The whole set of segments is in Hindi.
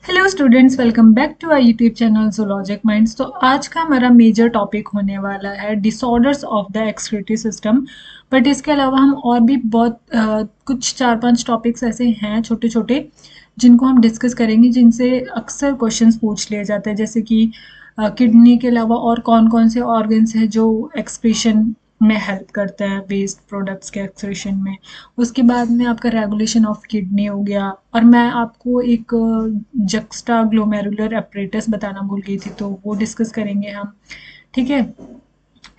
Hello students, welcome back to our YouTube channel zoologic minds. तो आज का हमारा मेजर टॉपिक होने वाला है disorders of the excretory system. But इसके अलावा हम और भी बहुत कुछ 4-5 टॉपिक्स ऐसे हैं छोटे छोटे जिनको हम डिस्कस करेंगे, जिनसे अक्सर क्वेश्चंस पूछ लिए जाते हैं। जैसे कि किडनी के अलावा और कौन कौन से ऑर्गन्स हैं जो एक्सक्रीशन में हेल्प करते हैं, वेस्ट प्रोडक्ट्स के एक्सक्रीशन में। उसके बाद में आपका रेगुलेशन ऑफ किडनी हो गया, और मैं आपको एक जक्स्टा ग्लोमेरुलर एपरेटस बताना भूल गई थी, तो वो डिस्कस करेंगे हम। ठीक है।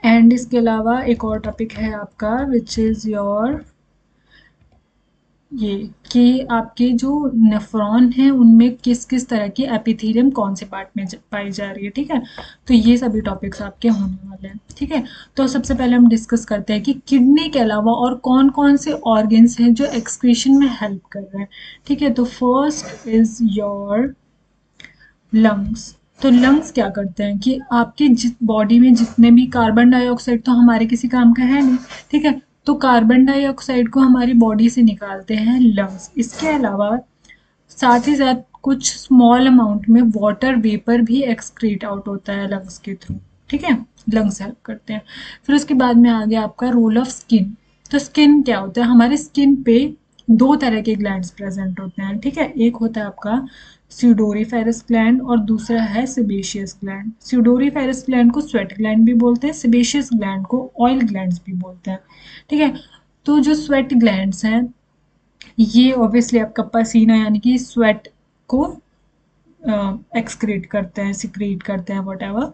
एंड इसके अलावा एक और टॉपिक है आपका, विच इज़ योर ये कि आपके जो नेफ्रॉन हैं उनमें किस किस तरह की एपिथेलियम कौन से पार्ट में पाई जा रही है। ठीक है। तो ये सभी टॉपिक्स आपके होने वाले हैं। ठीक है। तो सबसे पहले हम डिस्कस करते हैं कि किडनी के अलावा और कौन कौन से ऑर्गन्स हैं जो एक्सक्रीशन में हेल्प कर रहे हैं। ठीक है। तो फर्स्ट इज योर लंग्स। तो लंग्स क्या करते हैं कि आपके बॉडी में जितने भी कार्बन डाइऑक्साइड तो हमारे किसी काम का है नहीं। ठीक है। तो कार्बन डाइऑक्साइड को हमारी बॉडी से निकालते हैं लंग्स। इसके अलावा साथ ही साथ कुछ स्मॉल अमाउंट में वाटर वेपर भी एक्सक्रीट आउट होता है लंग्स के थ्रू। ठीक है। लंग्स हेल्प करते हैं। फिर उसके बाद में आ गया आपका रोल ऑफ स्किन। तो स्किन क्या होता है, हमारे स्किन पे दो तरह के ग्लैंड्स प्रेजेंट होते हैं। ठीक है। एक होता है आपका स्यूडोरीफेरस ग्लैंड और दूसरा है सेबेशियस ग्लैंड। स्यूडोरीफेरस ग्लैंड को स्वेट ग्लैंड भी बोलते हैं, सेबेशियस ग्लैंड को ऑयल ग्लैंड्स भी बोलते हैं। ठीक है। तो जो स्वेट ग्लैंड्स हैं, ये ऑब्वियसली आपका पसीना यानी कि स्वेट को एक्सक्रीट करते हैं, सिक्रीट करते हैं, वट।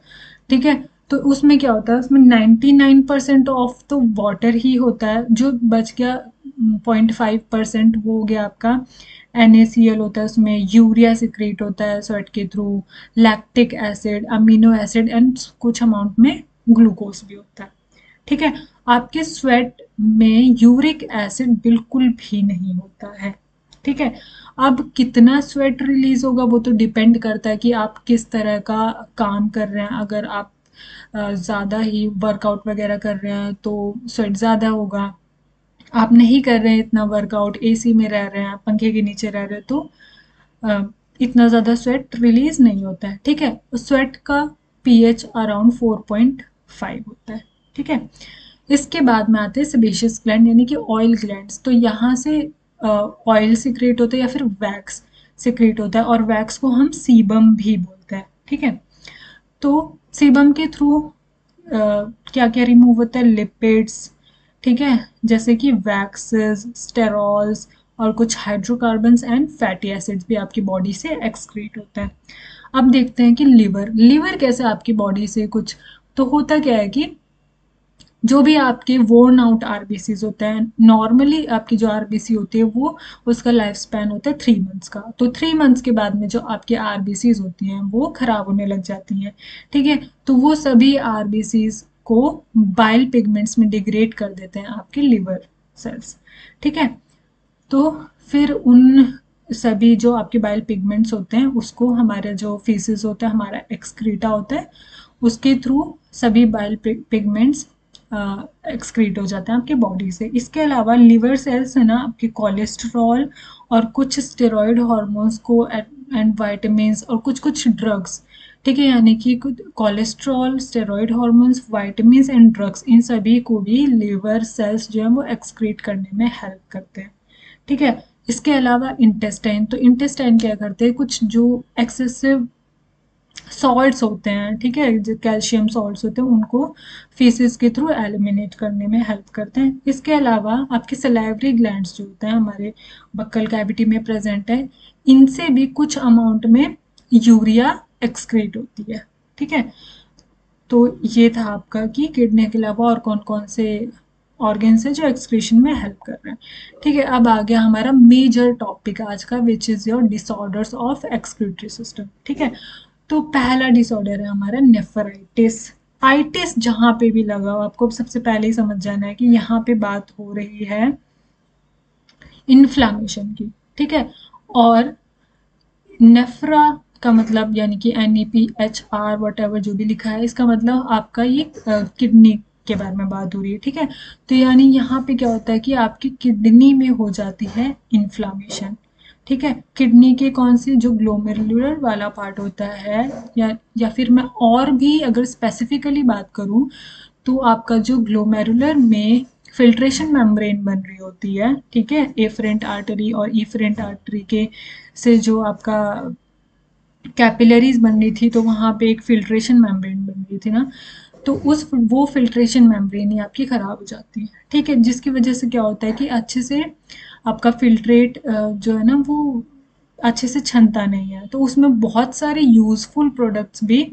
ठीक है। तो उसमें क्या होता है, उसमें 99% ऑफ तो वाटर ही होता है। जो बच गया 0.5% वो हो गया आपका NaCl होता है। उसमें यूरिया सिक्रीट होता है स्वेट के through, lactic acid, amino acid and कुछ अमाउंट में ग्लूकोज भी होता है। ठीक है। आपके स्वेट में यूरिक एसिड बिल्कुल भी नहीं होता है। ठीक है। अब कितना स्वेट रिलीज होगा वो तो डिपेंड करता है कि आप किस तरह का काम कर रहे हैं। अगर आप ज़्यादा ही वर्कआउट वगैरह कर रहे हैं तो स्वेट ज़्यादा होगा। आप नहीं कर रहे हैं इतना वर्कआउट, एसी में रह रहे हैं, पंखे के नीचे रह रहे हैं, तो अ, इतना ज़्यादा स्वेट रिलीज नहीं होता है। ठीक है। स्वेट का pH अराउंड 4.5 होता है। ठीक है। इसके बाद में आते हैं सेबेशियस ग्लैंड यानी कि ऑयल ग्लैंड्स। तो यहाँ से ऑयल सिक्रेट होता है या फिर वैक्स सिक्रेट होता है, और वैक्स को हम सीबम भी बोलते हैं। ठीक है। तो सीबम के थ्रू क्या क्या रिमूव होता है, लिपिड्स। ठीक है। जैसे कि वैक्सेस, स्टेरॉल्स और कुछ हाइड्रोकार्बन्स एंड फैटी एसिड्स भी आपकी बॉडी से एक्सक्रीट होते हैं। अब देखते हैं कि लिवर लिवर कैसे आपकी बॉडी से कुछ। तो होता क्या है कि जो भी आपके वोर्न आउट आरबीसीज होते हैं, नॉर्मली आपकी जो आरबीसी होती है वो, उसका लाइफ स्पैन होता है 3 मंथ्स का। तो 3 मंथ्स के बाद में जो आपकी आरबीसीज होती हैं वो खराब होने लग जाती हैं। ठीक है। तो वो सभी आरबीसीज को बाइल पिगमेंट्स में डिग्रेड कर देते हैं आपके लिवर सेल्स। ठीक है। तो फिर उन सभी जो आपके बाइल पिगमेंट्स होते हैं उसको हमारे जो फीसेस होता है, हमारा एक्सक्रीटा होता है, उसके थ्रू सभी बाइल पिगमेंट्स एक्सक्रीट हो जाते हैं आपके बॉडी से। इसके अलावा लिवर सेल्स है ना, आपके कोलेस्ट्रॉल और कुछ स्टेरॉयड हार्मोन्स को एंड वाइटामिन और कुछ कुछ ड्रग्स। ठीक है। यानी कि कुछ cholesterol, steroid hormones, vitamin and drugs, इन सभी को भी लिवर सेल्स जो है वो एक्सक्रीट करने में हेल्प करते हैं। ठीक है। इसके अलावा इंटेस्टाइन, तो इंटेस्टाइन क्या करते हैं, कुछ जो एक्सेसिव सॉल्ट्स होते हैं, ठीक है, जो कैल्शियम सॉल्ट्स होते हैं, उनको फीसेस के थ्रू एलिमिनेट करने में हेल्प करते हैं। इसके अलावा आपके सलाइवरी ग्लैंड्स जो होते हैं हमारे बक्कल कैविटी में प्रेजेंट है, इनसे भी कुछ अमाउंट में यूरिया एक्सक्रीट होती है। ठीक है। तो ये था आपका कि किडनी के अलावा और कौन कौन से ऑर्गन्स है जो एक्सक्रीशन में हेल्प कर रहे हैं। ठीक है। अब आ गया हमारा मेजर टॉपिक आज का, which is your disorders of excretory system. ठीक है। तो पहला डिसऑर्डर है हमारा नेफ्राइटिस। आइटिस जहाँ पे भी लगा हो, आपको सबसे पहले ही समझ जाना है कि यहाँ पे बात हो रही है इन्फ्लामेशन की। ठीक है। और नेफ्रा का मतलब यानी कि NEPHR वट एवर जो भी लिखा है, इसका मतलब आपका ये किडनी के बारे में बात हो रही है। ठीक है। तो यानी यहाँ पे क्या होता है कि आपकी किडनी में हो जाती है इन्फ्लामेशन। ठीक है। किडनी के कौन से जो ग्लोमेरुलर वाला पार्ट होता है, या फिर मैं और भी अगर स्पेसिफिकली बात करूं, तो आपका जो ग्लोमेरुलर में फिल्ट्रेशन मेम्ब्रेन बन रही होती है, ठीक है, एफरेंट आर्टरी और इफरेंट आर्टरी के से जो आपका कैपिलरीज बन रही थी, तो वहाँ पे एक फिल्ट्रेशन मेम्ब्रेन बन रही थी ना, तो उस वो फिल्ट्रेशन मेम्ब्रेन ही आपकी ख़राब हो जाती है, ठीक है, जिसकी वजह से क्या होता है कि अच्छे से आपका फिल्ट्रेट जो है ना वो अच्छे से छनता नहीं है, तो उसमें बहुत सारे यूज़फुल प्रोडक्ट्स भी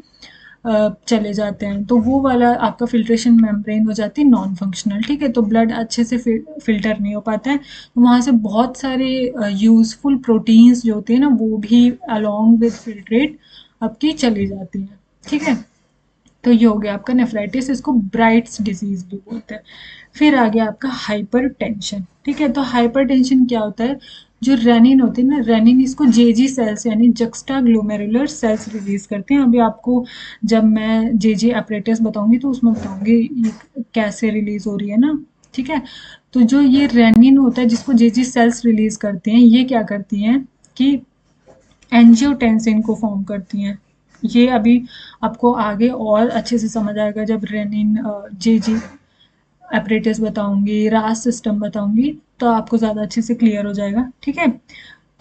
चले जाते हैं, तो वो वाला आपका फिल्ट्रेशन मेम्ब्रेन हो जाती है नॉन फंक्शनल, ठीक है, तो ब्लड अच्छे से फिल्टर नहीं हो पाता है, तो वहाँ से बहुत सारे यूज़फुल प्रोटीन्स जो होती है ना वो भी अलोंग विद फिल्ट्रेट आपकी चली जाती हैं, ठीक है। तो ये हो गया आपका नेफ्राइटिस, इसको ब्राइट्स डिजीज भी बोलते हैं। फिर आ गया आपका हाइपर टेंशन, ठीक है, तो हाइपर टेंशन क्या होता है, जो रेनिन होती है ना, रेनिन इसको जेजी सेल्स यानी जक्स्टा ग्लोमेरुलर सेल्स रिलीज करते हैं। अभी आपको जब मैं जेजी अपरेटस बताऊंगी तो उसमें बताऊंगी ये कैसे रिलीज हो रही है ना, ठीक है। तो जो ये रेनिन होता है जिसको जेजी सेल्स रिलीज करते हैं, ये क्या करती हैं कि एंजियोटेंसिन को फॉर्म करती हैं। ये अभी आपको आगे और अच्छे से समझ आएगा जब रेनिन जे जी एपरेटस बताऊंगी, रास सिस्टम बताऊंगी, तो आपको ज़्यादा अच्छे से क्लियर हो जाएगा, ठीक है।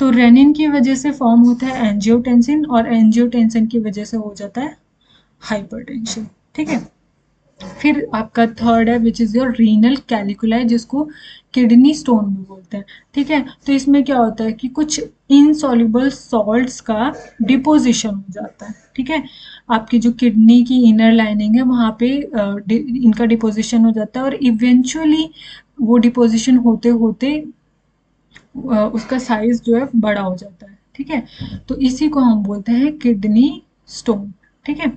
तो रेनिन की वजह से फॉर्म होता है एंजियोटेंसिन, और एंजियोटेंसिन की वजह से हो जाता है हाइपरटेंशन, ठीक है। फिर आपका थर्ड है विच इज़ योर रीनल कैलिकुलाई, जिसको किडनी स्टोन भी बोलते हैं, ठीक है। तो इसमें क्या होता है कि कुछ इनसॉल्युबल सॉल्ट्स का डिपोजिशन हो जाता है, ठीक है। आपकी जो किडनी की इनर लाइनिंग है वहाँ पे इनका डिपोजिशन हो जाता है, और इवेंचुअली वो डिपोजिशन होते होते उसका साइज जो है बड़ा हो जाता है, ठीक है। तो इसी को हम बोलते हैं किडनी स्टोन, ठीक है।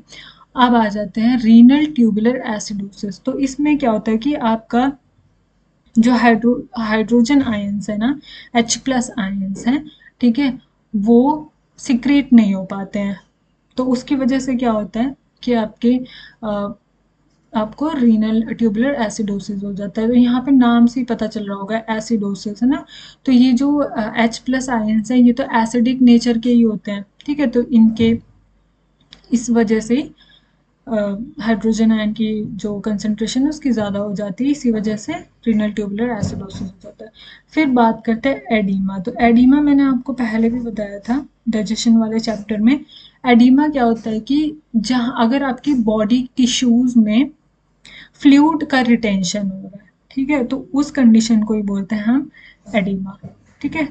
अब आ जाते हैं रीनल ट्यूबुलर एसिडोसिस। तो इसमें क्या होता है कि आपका जो हाइड्रोजन आयंस है ना, H+ आयंस हैं, ठीक है, वो सिक्रेट नहीं हो पाते हैं, तो उसकी वजह से क्या होता है कि आपको रीनल ट्यूबुलर एसिडोसिस हो जाता है। तो यहाँ पे नाम से ही पता चल रहा होगा एसिडोसिस है ना। तो ये जो H+ आयंस है ये तो एसिडिक नेचर के ही होते हैं, ठीक है, तो इनके इस वजह से हाइड्रोजन आयन की जो कंसंट्रेशन है उसकी ज़्यादा हो जाती है, इसी वजह से रीनल ट्यूबुलर एसिडोसिस हो जाता है। फिर बात करते हैं एडीमा। तो एडीमा मैंने आपको पहले भी बताया था डाइजेशन वाले चैप्टर में। एडीमा क्या होता है कि जहाँ अगर आपकी बॉडी टिश्यूज़ में फ्लूइड का रिटेंशन हो रहा है, ठीक है, तो उस कंडीशन को ही बोलते हैं हम एडीमा, ठीक है।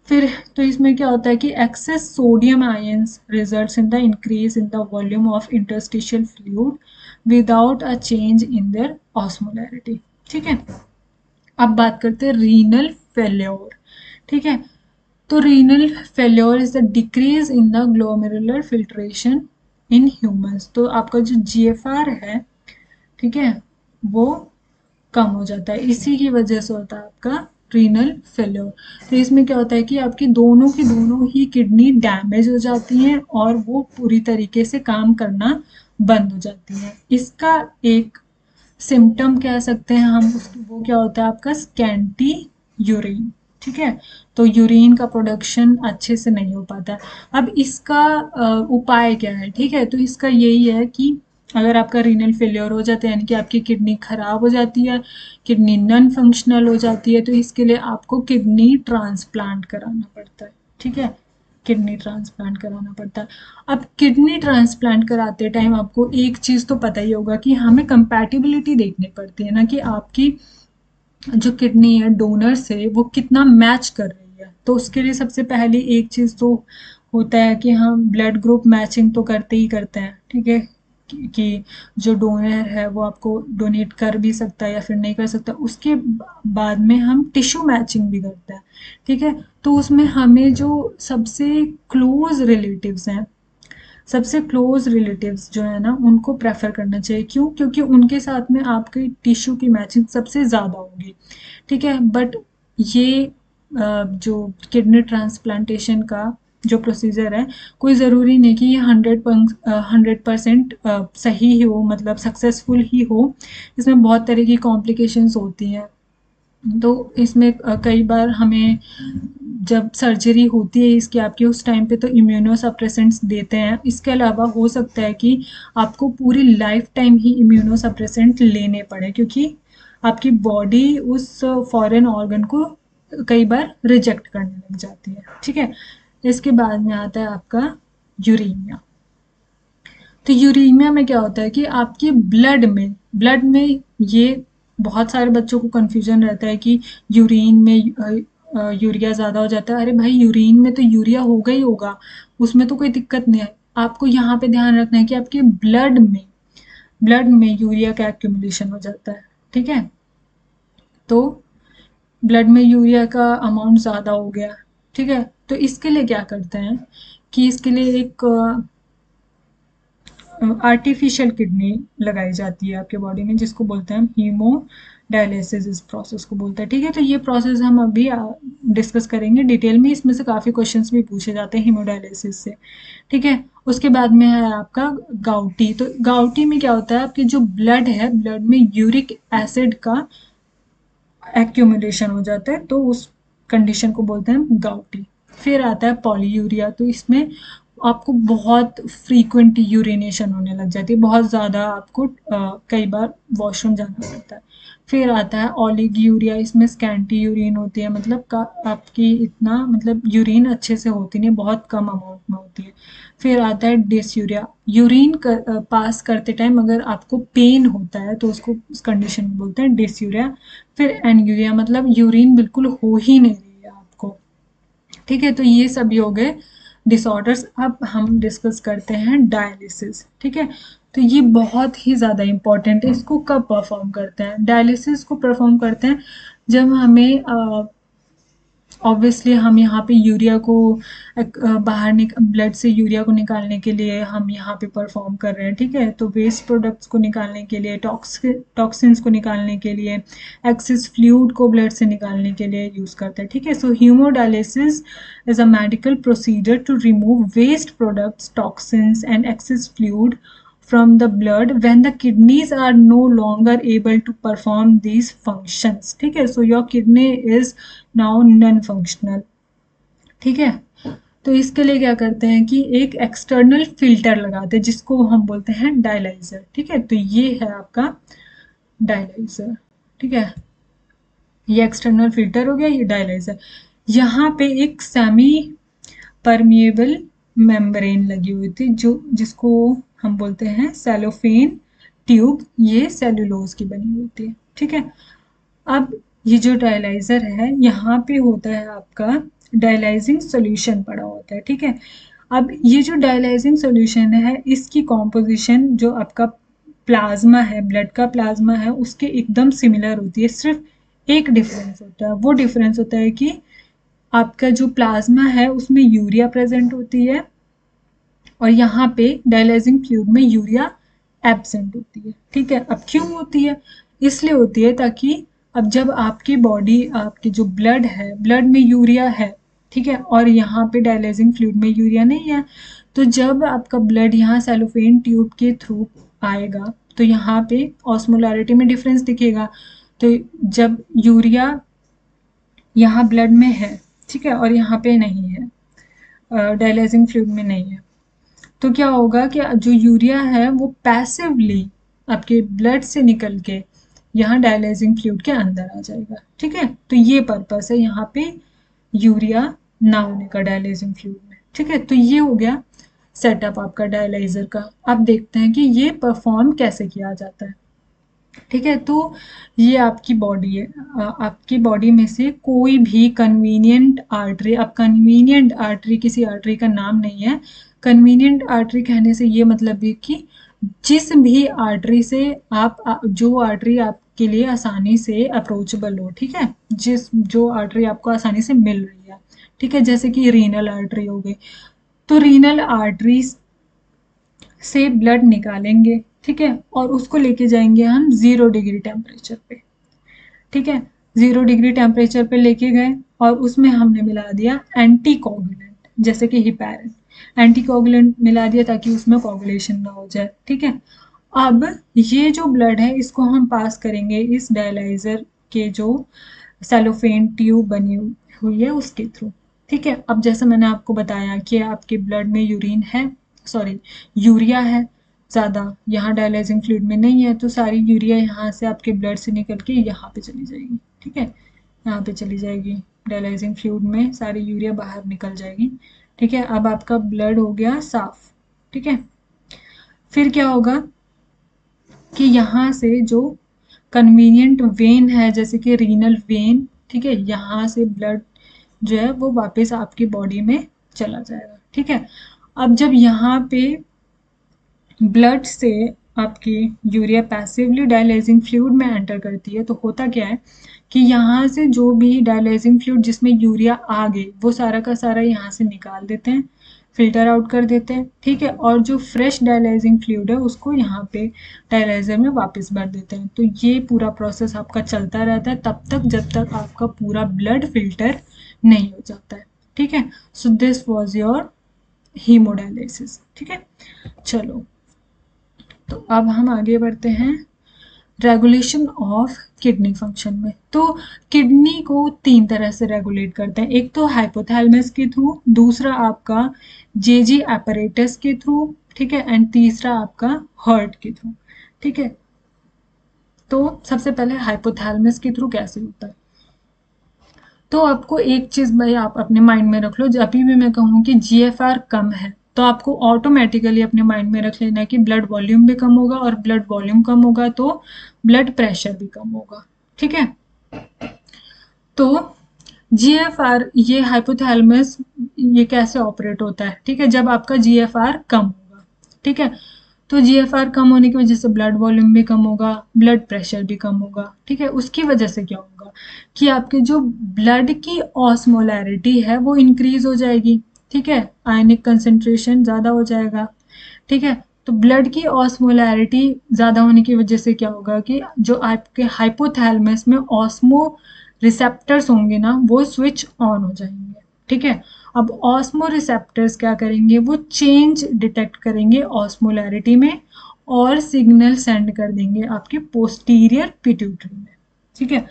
फिर तो इसमें क्या होता है कि access sodium ions results in the increase in the volume of interstitial fluid without a change in their osmolarity, ठीक है। अब बात करते हैं रीनल फेल्योर, ठीक है। तो renal failure is the decrease in the glomerular filtration in humans. तो आपका जो जीएफआर है, ठीक है, वो कम हो जाता है, इसी की वजह से होता है आपका रीनल फेल्योर। तो इसमें क्या होता है कि आपकी दोनों की दोनों ही किडनी डैमेज हो जाती हैं और वो पूरी तरीके से काम करना बंद हो जाती हैं। इसका एक सिम्टम कह सकते हैं हम वो क्या होता है आपका स्कैंटी यूरिन, ठीक है। तो यूरिन का प्रोडक्शन अच्छे से नहीं हो पाता है। अब इसका उपाय क्या है, ठीक है, तो इसका यही है कि अगर आपका रीनल फेलियर हो जाता है यानी कि आपकी किडनी खराब हो जाती है, किडनी नॉन फंक्शनल हो जाती है, तो इसके लिए आपको किडनी ट्रांसप्लांट कराना पड़ता है, ठीक है, किडनी ट्रांसप्लांट कराना पड़ता है। अब किडनी ट्रांसप्लांट कराते टाइम आपको एक चीज़ तो पता ही होगा कि हमें कंपैटिबिलिटी देखनी पड़ती है ना, कि आपकी जो किडनी है डोनर से वो कितना मैच कर रही है। तो उसके लिए सबसे पहली एक चीज़ तो होता है कि हम ब्लड ग्रुप मैचिंग तो करते ही करते हैं, ठीक है, कि जो डोनर है वो आपको डोनेट कर भी सकता है या फिर नहीं कर सकता। उसके बाद में हम टिश्यू मैचिंग भी करते हैं, ठीक है। तो उसमें हमें जो सबसे क्लोज रिलेटिव्स हैं, सबसे क्लोज रिलेटिव्स जो है ना उनको प्रेफर करना चाहिए। क्यों? क्योंकि उनके साथ में आपकी टिश्यू की मैचिंग सबसे ज़्यादा होगी, ठीक है। बट ये जो किडनी ट्रांसप्लांटेशन का जो प्रोसीजर है, कोई ज़रूरी नहीं कि ये 100% सही ही हो, मतलब सक्सेसफुल ही हो। इसमें बहुत तरह की कॉम्प्लिकेशंस होती हैं, तो इसमें कई बार हमें जब सर्जरी होती है इसकी आपके उस टाइम पे तो इम्यूनो सप्रेसेंट्स देते हैं। इसके अलावा हो सकता है कि आपको पूरी लाइफ टाइम ही इम्यूनो सप्रेसेंट लेने पड़े, क्योंकि आपकी बॉडी उस फॉरेन ऑर्गन को कई बार रिजेक्ट करने लग जाती है। ठीक है, इसके बाद में आता है आपका यूरेनिया। तो यूरेनिया में क्या होता है कि आपके ब्लड में ये बहुत सारे बच्चों को कंफ्यूजन रहता है कि यूरिन में यूरिया ज़्यादा हो जाता है। अरे भाई, यूरिन में तो यूरिया होगा ही होगा, उसमें तो कोई दिक्कत नहीं है। आपको यहाँ पे ध्यान रखना है कि आपके ब्लड में यूरिया का एक्यूमुलेशन हो जाता है। ठीक है, तो ब्लड में यूरिया का अमाउंट ज़्यादा हो गया। ठीक है, तो इसके लिए क्या करते हैं कि इसके लिए एक आर्टिफिशियल किडनी लगाई जाती है आपके बॉडी में, जिसको बोलते हैं हीमो डायलिसिस, इस प्रोसेस को बोलते हैं। ठीक है, तो ये प्रोसेस हम अभी डिस्कस करेंगे डिटेल में। इसमें से काफ़ी क्वेश्चंस भी पूछे जाते हैं हीमोडायलिसिस से। ठीक है, उसके बाद में है आपका गाउटी। तो गाउटी में क्या होता है, आपके जो ब्लड है, ब्लड में यूरिक एसिड का एक्यूमुलेशन हो जाता है, तो उस कंडीशन को बोलते हैं गाउटी। फिर आता है पॉलीयूरिया। तो इसमें आपको बहुत फ्रीक्वेंट यूरिनेशन होने लग जाती है, बहुत ज़्यादा आपको कई बार वॉशरूम जाना पड़ता है। फिर आता है ओलिगोयूरिया। इसमें स्कैंटी यूरिन होती है, मतलब का आपकी इतना मतलब यूरिन अच्छे से होती नहीं, बहुत कम अमाउंट में होती है। फिर आता है डिसयूरिया। यूरिन पास करते टाइम अगर आपको पेन होता है तो उसको उस कंडीशन में बोलते हैं डिसयूरिया। फिर एनयूरिया, मतलब यूरिन बिल्कुल हो ही नहीं रही है आपको। ठीक है, तो ये सभी हो गए डिसऑर्डर्स। अब हम डिस्कस करते हैं डायलिसिस। ठीक है, तो ये बहुत ही ज़्यादा इम्पॉर्टेंट है। इसको कब परफॉर्म करते हैं? डायलिसिस को परफॉर्म करते हैं जब हमें ऑब्वियसली हम यहाँ पे यूरिया को बाहर ब्लड से यूरिया को निकालने के लिए हम यहाँ पे परफॉर्म कर रहे हैं। ठीक है, तो वेस्ट प्रोडक्ट्स को निकालने के लिए, टॉक्सिन्स को निकालने के लिए, एक्सेस फ्लूइड को ब्लड से निकालने के लिए यूज़ करते हैं। ठीक है, so haemodialysis is a medical procedure to remove waste products, toxins and excess fluid from the blood when the kidneys are no longer able to perform these functions. ठीक है, so your kidney is now non functional. ठीक है, तो इसके लिए क्या करते हैं कि एक एक्सटर्नल फिल्टर लगाते हैं जिसको हम बोलते हैं डायलाइजर। ठीक है, तो ये है आपका डायलाइजर। ठीक है, ये एक्सटर्नल फिल्टर हो गया, ये डायलाइजर। यहाँ पे एक सेमी परमिएबल मेम्ब्रेन लगी हुई थी, जो जिसको हम बोलते हैं सेलोफेन ट्यूब। ये सेलुलोज की बनी हुई थी। ठीक है, अब ये जो डायलाइजर है, यहाँ पे होता है आपका डायलाइजिंग सॉल्यूशन पड़ा होता है। ठीक है, अब ये जो डायलाइजिंग सॉल्यूशन है, इसकी कॉम्पोजिशन जो आपका प्लाज्मा है, ब्लड का प्लाज्मा है, उसके एकदम सिमिलर होती है। सिर्फ एक डिफरेंस होता है, वो डिफरेंस होता है कि आपका जो प्लाज्मा है उसमें यूरिया प्रेजेंट होती है और यहाँ पे डायलाइजिंग फ्लूइड में यूरिया एब्सेंट होती है। ठीक है, अब क्यों होती है? इसलिए होती है ताकि अब जब आपकी बॉडी, आपकी जो ब्लड है, ब्लड में यूरिया है, ठीक है, और यहाँ पे डायलाइजिंग फ्लूइड में यूरिया नहीं है, तो जब आपका ब्लड यहाँ सेलोफेन ट्यूब के थ्रू आएगा तो यहाँ पे ऑस्मोलैरिटी में डिफरेंस दिखेगा। तो जब यूरिया यहाँ ब्लड में है, ठीक है, और यहाँ पे नहीं है, डायलाइजिंग फ्लूइड में नहीं है, तो क्या होगा कि जो यूरिया है वो पैसिवली आपके ब्लड से निकल के यहाँ डायलाइजिंग फ्लूइड के अंदर आ जाएगा। ठीक है, तो ये पर्पस है यहाँ पे यूरिया ना होने का डायलाइजिंग फ्लूइड में। ठीक है, तो ये हो गया सेटअप आपका डायलाइजर का। अब देखते हैं कि ये परफॉर्म कैसे किया जाता है। ठीक है, तो ये आपकी बॉडी है, आपकी बॉडी में से कोई भी कन्वीनियंट आर्टरी, अब कन्वीनियंट आर्टरी किसी आर्टरी का नाम नहीं है। कन्वीनियंट आर्टरी कहने से ये मतलब है कि जिस भी आर्टरी से आप जो आर्टरी आपके लिए आसानी से अप्रोचेबल हो। ठीक है, जो आर्टरी आपको आसानी से मिल रही है। ठीक है, जैसे कि रीनल आर्टरी हो गई, तो रीनल आर्टरी से ब्लड निकालेंगे। ठीक है, और उसको लेके जाएंगे हम 0 डिग्री टेम्परेचर पे। ठीक है, 0 डिग्री टेम्परेचर पे लेके गए और उसमें हमने मिला दिया एंटी कोगुलेंट, जैसे कि हिपैरिन। एंटी कोगुलेंट मिला दिया ताकि उसमें कोगुलेशन ना हो जाए। ठीक है, अब ये जो ब्लड है इसको हम पास करेंगे इस डायलाइजर के जो सेलोफेन ट्यूब बनी हुई है उसके थ्रू। ठीक है। अब जैसे मैंने आपको बताया कि आपके ब्लड में यूरिन है, सॉरी यूरिया है ज़्यादा, यहाँ डायलाइजिंग फ्लूइड में नहीं है, तो सारी यूरिया यहाँ से आपके ब्लड से निकल के यहाँ पे चली जाएगी। ठीक है, यहाँ पे चली जाएगी, डायलाइजिंग फ्लूइड में सारी यूरिया बाहर निकल जाएगी। ठीक है, अब आपका ब्लड हो गया साफ। ठीक है, फिर क्या होगा कि यहाँ से जो कन्वीनियंट वेन है जैसे कि रीनल वेन, ठीक है, यहाँ से ब्लड जो है वो वापस आपकी बॉडी में चला जाएगा। ठीक है, अब जब यहाँ पे ब्लड से आपकी यूरिया पैसिवली डायलाइजिंग फ्लूइड में एंटर करती है तो होता क्या है कि यहाँ से जो भी डायलाइजिंग फ्लूइड जिसमें यूरिया आ गई वो सारा का सारा यहाँ से निकाल देते हैं, फिल्टर आउट कर देते हैं। ठीक है, और जो फ्रेश डायलाइजिंग फ्लूइड है उसको यहाँ पे डायलाइजर में वापस भर देते हैं। तो ये पूरा प्रोसेस आपका चलता रहता है तब तक जब तक आपका पूरा ब्लड फिल्टर नहीं हो जाता है। ठीक है, so this was your haemodialysis. ठीक है, चलो तो अब हम आगे बढ़ते हैं रेगुलेशन ऑफ किडनी फंक्शन में। तो किडनी को तीन तरह से रेगुलेट करते हैं, एक तो हाइपोथैलेमस के थ्रू, दूसरा आपका जेजी apparatus के थ्रू, ठीक है, एंड तीसरा आपका हार्ट के थ्रू। ठीक है, तो सबसे पहले हाइपोथैलेमस के थ्रू कैसे होता है। तो आपको एक चीज़ भाई आप अपने माइंड में रख लो, जब भी मैं कहूँ कि जीएफआर कम है तो आपको ऑटोमेटिकली अपने माइंड में रख लेना है कि ब्लड वॉल्यूम भी कम होगा, और ब्लड वॉल्यूम कम होगा तो ब्लड प्रेशर भी कम होगा। ठीक है, तो जीएफआर ये हाइपोथैलेमस ये कैसे ऑपरेट होता है। ठीक है, जब आपका जीएफआर कम होगा, ठीक है, तो जीएफआर कम होने की वजह से ब्लड वॉल्यूम भी कम होगा, ब्लड प्रेशर भी कम होगा। ठीक है, उसकी वजह से क्या होगा कि आपके जो ब्लड की ऑस्मोलैरिटी है वो इंक्रीज हो जाएगी। ठीक है, आयनिक कंसेंट्रेशन ज़्यादा हो जाएगा। ठीक है, तो ब्लड की ऑस्मोलैरिटी ज़्यादा होने की वजह से क्या होगा कि जो आपके हाइपोथैलेमस में ऑस्मो रिसेप्टर्स होंगे ना वो स्विच ऑन हो जाएंगे। ठीक है, अब ऑस्मो रिसेप्टर्स क्या करेंगे, वो चेंज डिटेक्ट करेंगे ऑस्मोलैरिटी में और सिग्नल सेंड कर देंगे आपके पोस्टीरियर पिट्यूटरी में। ठीक है,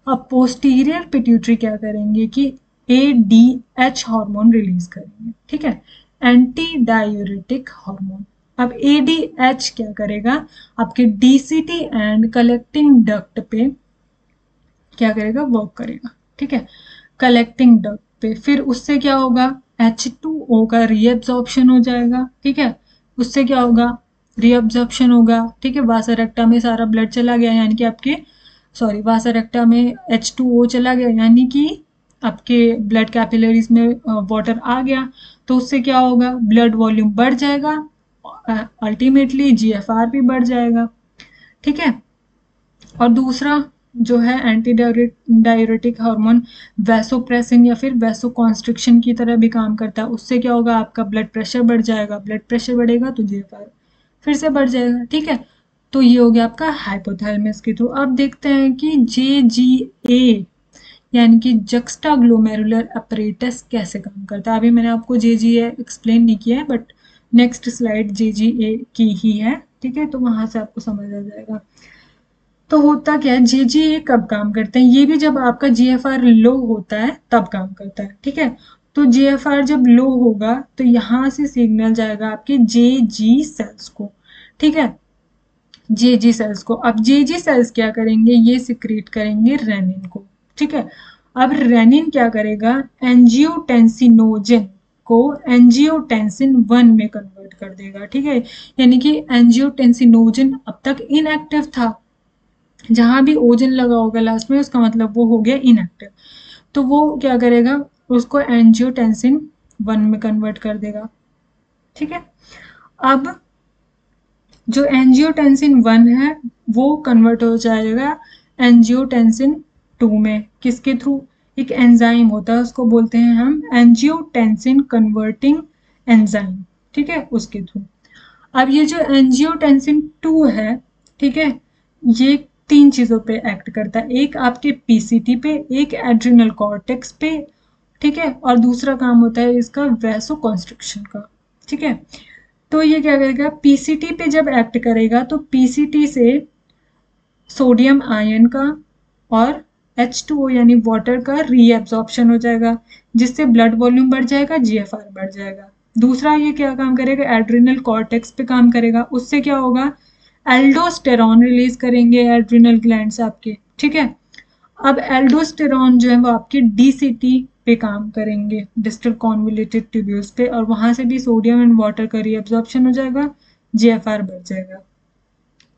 अब पोस्टीरियर पिट्यूटरी क्या करेंगे कि एडीएच हार्मोन रिलीज करेंगे। ठीक है, एंटी डायूरेटिक हार्मोन। अब एडीएच क्या करेगा, आपके डीसीटी एंड कलेक्टिंग डक्ट पे क्या करेगा, वर्क करेगा। ठीक है, कलेक्टिंग डक्ट पे, फिर उससे क्या होगा, H2O का रीअब्जॉर्प्शन हो जाएगा। ठीक है, उससे क्या होगा, रीअब्जॉर्प्शन होगा। ठीक है, वासा रेक्टा में सारा ब्लड चला गया, यानी कि आपके सॉरी वासा रेक्टा में H2O चला गया, यानी कि आपके ब्लड कैपिलरीज में वाटर आ गया, तो उससे क्या होगा, ब्लड वॉल्यूम बढ़ जाएगा, अल्टीमेटली जीएफआर भी बढ़ जाएगा। ठीक है, और दूसरा जो है एंटी डाययूरेटिक हार्मोन वैसोप्रेसिन या फिर वैसोकॉन्स्ट्रिक्शन की तरह भी काम करता है। उससे क्या होगा, आपका ब्लड प्रेशर बढ़ जाएगा, ब्लड प्रेशर बढ़ेगा तो जीएफआर फिर से बढ़ जाएगा। ठीक है, तो ये हो गया आपका हाइपोथैलेमस के थ्रू। अब देखते हैं कि जेजीए यानी कि जक्स्टा ग्लोमेरुलर अपरेटस कैसे काम करता है। अभी मैंने आपको जेजीए एक्सप्लेन नहीं किया है, बट नेक्स्ट स्लाइड जेजीए की ही है। ठीक है, तो वहां से आपको समझ आ जाएगा। तो होता क्या है, जेजीए कब काम करते हैं, ये भी जब आपका जीएफआर लो होता है तब काम करता है। ठीक है, तो जीएफआर जब लो होगा तो यहाँ से सिग्नल जाएगा आपके जेजी सेल्स को। ठीक है, जेजी सेल्स को, अब जेजी सेल्स क्या करेंगे, ये सिक्रीट करेंगे रेनिन को। ठीक है, अब रेनिन क्या करेगा, एंजियोटेंसिनोजन को एंजियोटेंसिन 1 में कन्वर्ट कर देगा। ठीक है, यानी कि एंजियोटेंसिनोजन अब तक इनएक्टिव था, जहां भी ओजन लगा होगा लास्ट में उसका मतलब वो हो गया इनएक्टिव, तो वो क्या करेगा, उसको एंजियोटेंसिन 1 में कन्वर्ट कर देगा। ठीक है, अब जो एंजियोटेंसिन 1 है वो कन्वर्ट हो जाएगा एंजियोटेंसिन 2 में, किसके थ्रू, एक एंजाइम होता है उसको बोलते हैं हम एंजियोटेंसिन कन्वर्टिंग एंजाइम। ठीक है, उसके थ्रू। अब ये जो एंजियोटेंसिन 2 है, ठीक है, ये तीन चीजों पे एक्ट करता है, एक आपके पीसीटी पे, एक एड्रिनल कॉर्टेक्स पे, ठीक है, और दूसरा काम होता है इसका वैसो कॉन्स्ट्रिक्शन का। ठीक है, तो ये क्या करेगा, पीसीटी पे जब एक्ट करेगा तो पीसीटी से सोडियम आयन का और H2O यानी वाटर का रीएब्जॉर्प्शन हो जाएगा, जिससे ब्लड वॉल्यूम बढ़ जाएगा, GFR बढ़ जाएगा। दूसरा ये क्या काम करेगा, एड्रिनल कॉर्टेक्स पे काम करेगा। उससे क्या होगा, एल्डोस्टेरॉन रिलीज करेंगे एड्रिनल ग्लैंड से आपके, ठीक है। अब एल्डोस्टेरॉन जो है वो आपके DCT पे काम करेंगे, डिस्टल कॉन्वोल्यूटेड ट्यूब्यूल्स पे, और वहां से भी सोडियम एंड वाटर का रीअब्जॉर्प्शन हो जाएगा, GFR बढ़ जाएगा।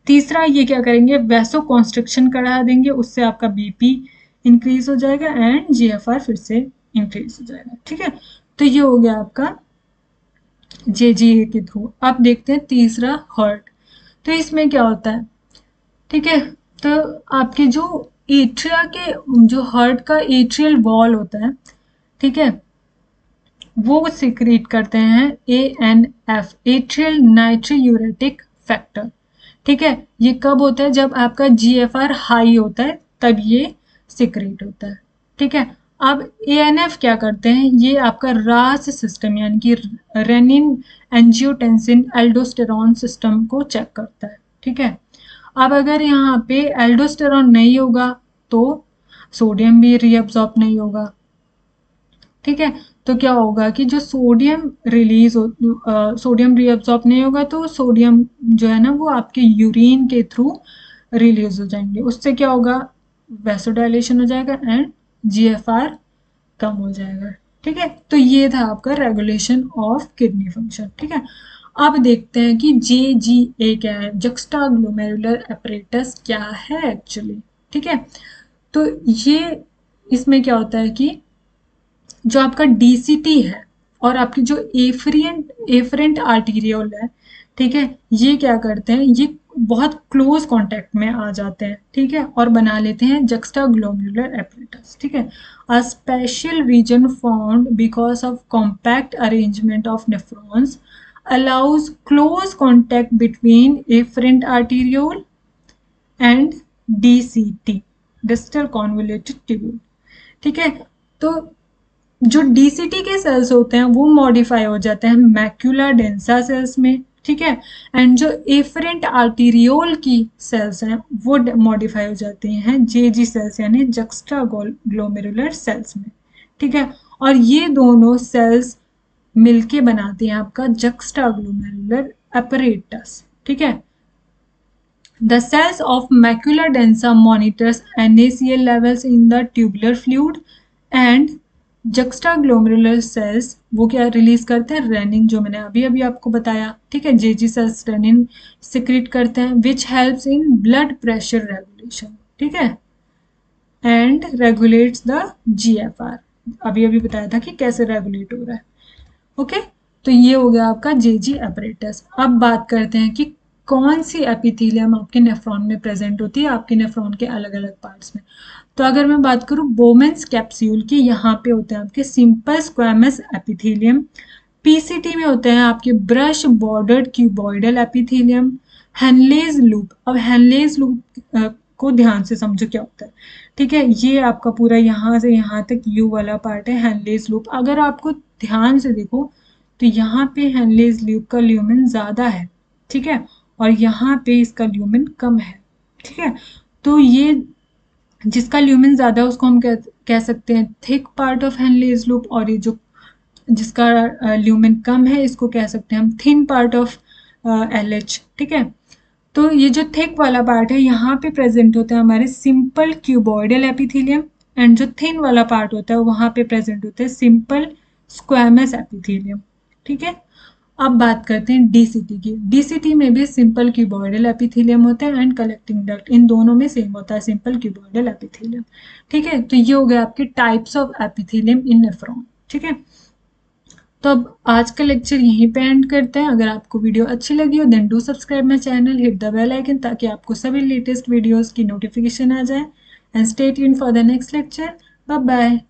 तीसरा ये क्या करेंगे, वैसो कॉन्स्ट्रिक्शन बढ़ा देंगे, उससे आपका BP इंक्रीज हो जाएगा एंड GFR फिर से इंक्रीज हो जाएगा, ठीक है। तो ये हो गया आपका JGA के थ्रू। अब देखते हैं तीसरा हार्ट। तो इसमें क्या होता है, ठीक है। तो आपके जो एट्रिया के, जो हार्ट का एट्रियल वॉल होता है, ठीक है, वो सिक्रीट करते हैं ANF, एट्रियल नाइट्रियूरेटिक फैक्टर, ठीक है। ये कब होता है, जब आपका GFR हाई होता है तब ये सिक्रीट होता है, ठीक है। अब ANF क्या करते हैं, ये आपका रास सिस्टम यानी कि रेनिन एंजियोटेंसिन एल्डोस्टेरॉन सिस्टम को चेक करता है, ठीक है। अब अगर यहाँ पे एल्डोस्टेरॉन नहीं होगा तो सोडियम भी रीअब्सॉर्ब नहीं होगा, ठीक है। तो क्या होगा कि जो सोडियम रिलीज हो, सोडियम रीअब्सॉर्ब नहीं होगा तो सोडियम जो है ना वो आपके यूरिन के थ्रू रिलीज हो जाएंगे। उससे क्या होगा, वैसोडाइलेशन हो जाएगा एंड GFR कम हो जाएगा, ठीक है। तो ये था आपका रेगुलेशन ऑफ किडनी फंक्शन, ठीक है। अब देखते हैं कि JGA क्या है, जक्स्टाग्लोमेरुलर एपरेटस क्या है एक्चुअली, ठीक है। तो ये इसमें क्या होता है कि जो आपका DCT है और आपकी जो एफरेंट आर्टीरियोल है, ठीक है, ये क्या करते हैं, ये बहुत क्लोज कांटेक्ट में आ जाते हैं, ठीक है, और बना लेते हैं जक्स्टाग्लोमेरुलर एपरेटस, ठीक है। A special region found because of compact arrangement of nephrons allows close contact between afferent arteriole and DCT, distal convoluted tubule, ठीक है। तो जो DCT के सेल्स होते हैं वो मॉडिफाई हो जाते हैं मैक्यूला डेंसा सेल्स में, ठीक है। एंड जो एफरेंट आर्टीरियोल की सेल्स हैं वो मॉडिफाई हो जाती हैं JG सेल्स यानी जक्स्टा ग्लोमेरुलर सेल्स में, ठीक है। और ये दोनों सेल्स मिलके बनाते हैं आपका जक्स्टा ग्लोमेरुलर apparatus, ठीक है। The cells of macula densa monitors NaCl levels in the tubular fluid and juxtaglomerular cells वो क्या रिलीज करते हैं, रेनिन, जो मैंने अभी अभी आपको बताया, ठीक है। JG सेल्स रेनिन सिक्रीट करते हैं which helps in blood pressure regulation, ठीक है, एंड रेगुलेट्स द GFR। अभी अभी बताया था कि कैसे रेगुलेट हो रहा है, ओके। तो ये हो गया आपका JG एपरेटस। अब बात करते हैं कि कौन सी एपिथेलियम आपके नेफ्रॉन में प्रेजेंट होती है, आपके नेफ्रॉन के अलग अलग पार्ट्स में। तो अगर मैं बात करूं बोमेंस कैप्सूल की, यहाँ पे होते हैं आपके सिंपल स्क्वेमस एपिथेलियम। PCT में होते हैं आपके brush bordered cuboidal epithelium. Henle's loop, अब हेनलेज लूप को ध्यान से समझो क्या होता है, ठीक है। ये आपका पूरा यहाँ से यहाँ तक U वाला पार्ट है हेनलेज लूप। अगर आपको ध्यान से देखो तो यहाँ पे हेनलेज लूप का ल्यूमेन ज़्यादा है, ठीक है, और यहाँ पे इसका ल्यूमेन कम है, ठीक है। तो ये जिसका ल्यूमेन ज़्यादा है उसको हम कह सकते हैं thick part of Henle's loop, और ये जो जिसका ल्यूमेन कम है इसको कह सकते हैं हम थिन पार्ट ऑफ LH, ठीक है। तो ये जो थिक वाला पार्ट है यहाँ पे प्रेजेंट होता है हमारे सिंपल क्यूबॉइडल एपिथेलियम, एंड जो थिन वाला पार्ट होता है वहाँ पे प्रेजेंट होता है सिंपल स्क्वेमस एपिथेलियम, ठीक है। अब बात करते हैं DCT की। DCT में भी सिंपल क्यूबॉइडल एपिथेलियम होता है एंड कलेक्टिंग डक्ट, इन दोनों में सेम होता है सिंपल क्यूबॉइडल एपिथेलियम, ठीक है। तो ये हो गया आपके types of epithelium in nephron, ठीक है। तो अब आज का लेक्चर यहीं पे एंड करते हैं। अगर आपको वीडियो अच्छी लगी हो then do subscribe my channel, hit the bell icon ताकि आपको सभी लेटेस्ट वीडियोस की नोटिफिकेशन आ जाए, and stay tuned for the next lecture. Bye bye.